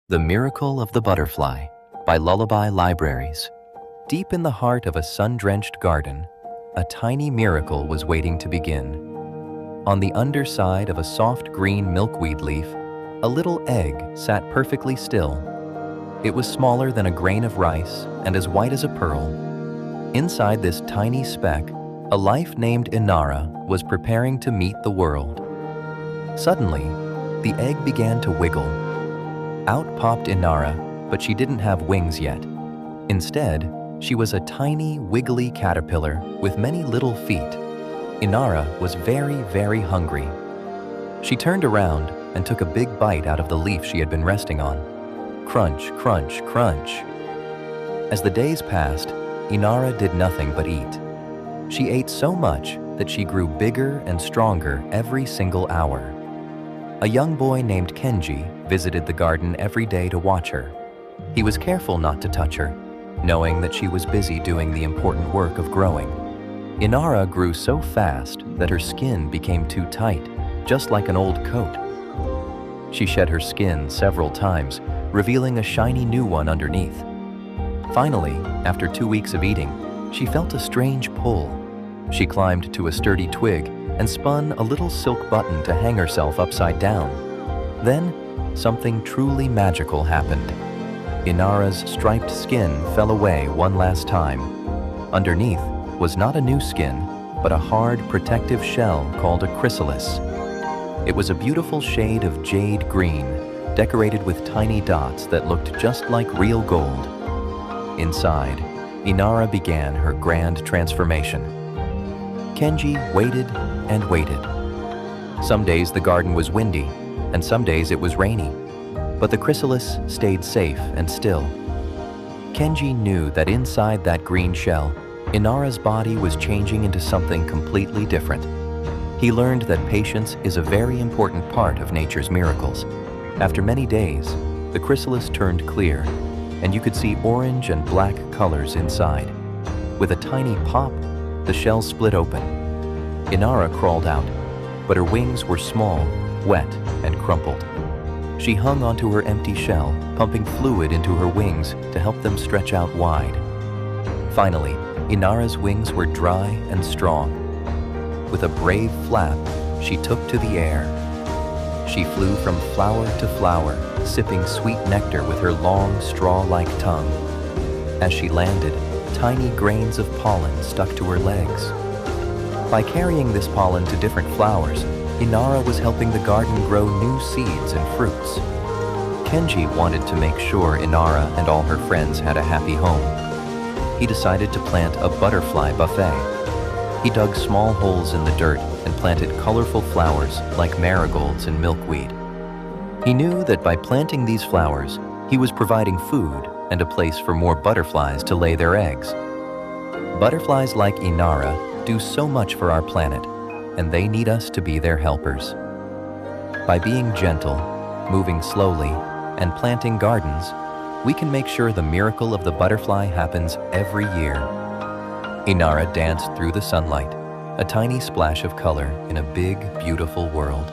The Miracle of the Butterfly by Lullaby Libraries. Deep in the heart of a sun-drenched garden, a tiny miracle was waiting to begin. On the underside of a soft green milkweed leaf, a little egg sat perfectly still. It was smaller than a grain of rice and as white as a pearl. Inside this tiny speck, a life named Inara was preparing to meet the world. Suddenly, the egg began to wiggle. Out popped Inara, but she didn't have wings yet. Instead, she was a tiny, wiggly caterpillar with many little feet. Inara was very, very hungry. She turned around and took a big bite out of the leaf she had been resting on. Crunch, crunch, crunch. As the days passed, Inara did nothing but eat. She ate so much that she grew bigger and stronger every single hour. A young boy named Kenji visited the garden every day to watch her. He was careful not to touch her, knowing that she was busy doing the important work of growing. Inara grew so fast that her skin became too tight, just like an old coat. She shed her skin several times, revealing a shiny new one underneath. Finally, after 2 weeks of eating, she felt a strange pull. She climbed to a sturdy twig and spun a little silk button to hang herself upside down. Then, something truly magical happened. Inara's striped skin fell away one last time. Underneath was not a new skin, but a hard, protective shell called a chrysalis. It was a beautiful shade of jade green, decorated with tiny dots that looked just like real gold. Inside, Inara began her grand transformation. Kenji waited and waited. Some days the garden was windy, and some days it was rainy, but the chrysalis stayed safe and still. Kenji knew that inside that green shell, Inara's body was changing into something completely different. He learned that patience is a very important part of nature's miracles. After many days, the chrysalis turned clear, and you could see orange and black colors inside. With a tiny pop, the shell split open. Inara crawled out, but her wings were small, wet, and crumpled. She hung onto her empty shell, pumping fluid into her wings to help them stretch out wide. Finally, Inara's wings were dry and strong. With a brave flap, she took to the air. She flew from flower to flower, sipping sweet nectar with her long, straw-like tongue. As she landed, tiny grains of pollen stuck to her legs. By carrying this pollen to different flowers, Inara was helping the garden grow new seeds and fruits. Kenji wanted to make sure Inara and all her friends had a happy home. He decided to plant a butterfly buffet. He dug small holes in the dirt and planted colorful flowers like marigolds and milkweed. He knew that by planting these flowers, he was providing food and a place for more butterflies to lay their eggs. Butterflies like Inara do so much for our planet, and they need us to be their helpers. By being gentle, moving slowly, and planting gardens, we can make sure the miracle of the butterfly happens every year. Inara danced through the sunlight, a tiny splash of color in a big, beautiful world.